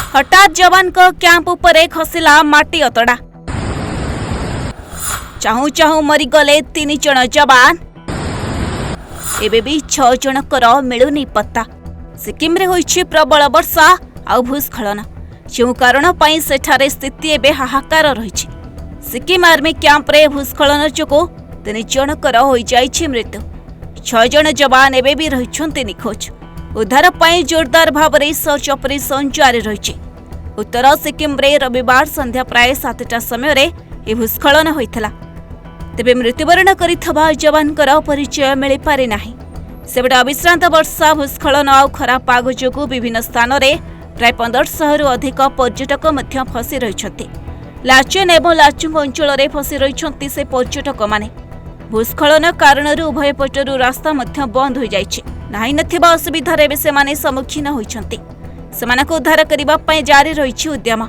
हठात जवान को कैंप उपरे खसिला माटी अतड़ा चाहू चाहू मरीगले 3 जण जवान एबे भी 6 जनकर मिलुनी पत्ता। सिक्किम रे होइछि प्रबल वर्षा आ भूस्खलन जो कारण पई सेठारे स्थिति एबे हाहाकार रहिछि। सिक्किम आर्मी कैंप रे भूस्खलन जोगो 3 जनकर होई जाइछि मृत्यु। 6 जण जवान एबे भी रहिछन्ति निखोज। उद्धार पई जोरदार भावरे सर्च ऑपरेशन जारी रहिछि। उत्तर सिक्किम रे रविवार संध्या प्राय 7टा समय रे ए भूस्खलन होइथला। तेबे मृत्युवरण करिथबा जवानकर परिचय मिली पारि नाही। सेबडा अविश्रांत वर्षा भूस्खलन आ खराब पाग जोगु विभिन्न स्थान रे प्राय 1500 रु अधिक पर्यटक मध्य फसी रहिछन्ति। लाचेन एवं लाचुंग अंचल रे फसी रहिछन्ति से पर्यटक माने। भूस्खलन कारण उभय पटरु रास्ता मध्य बंद हो जाइछि। नाही नथिबा असुविधा रे से माने सम्मुखीन होइछन्ति। सेमानक उद्धार करिबा पई जारी रहिछि उद्यम।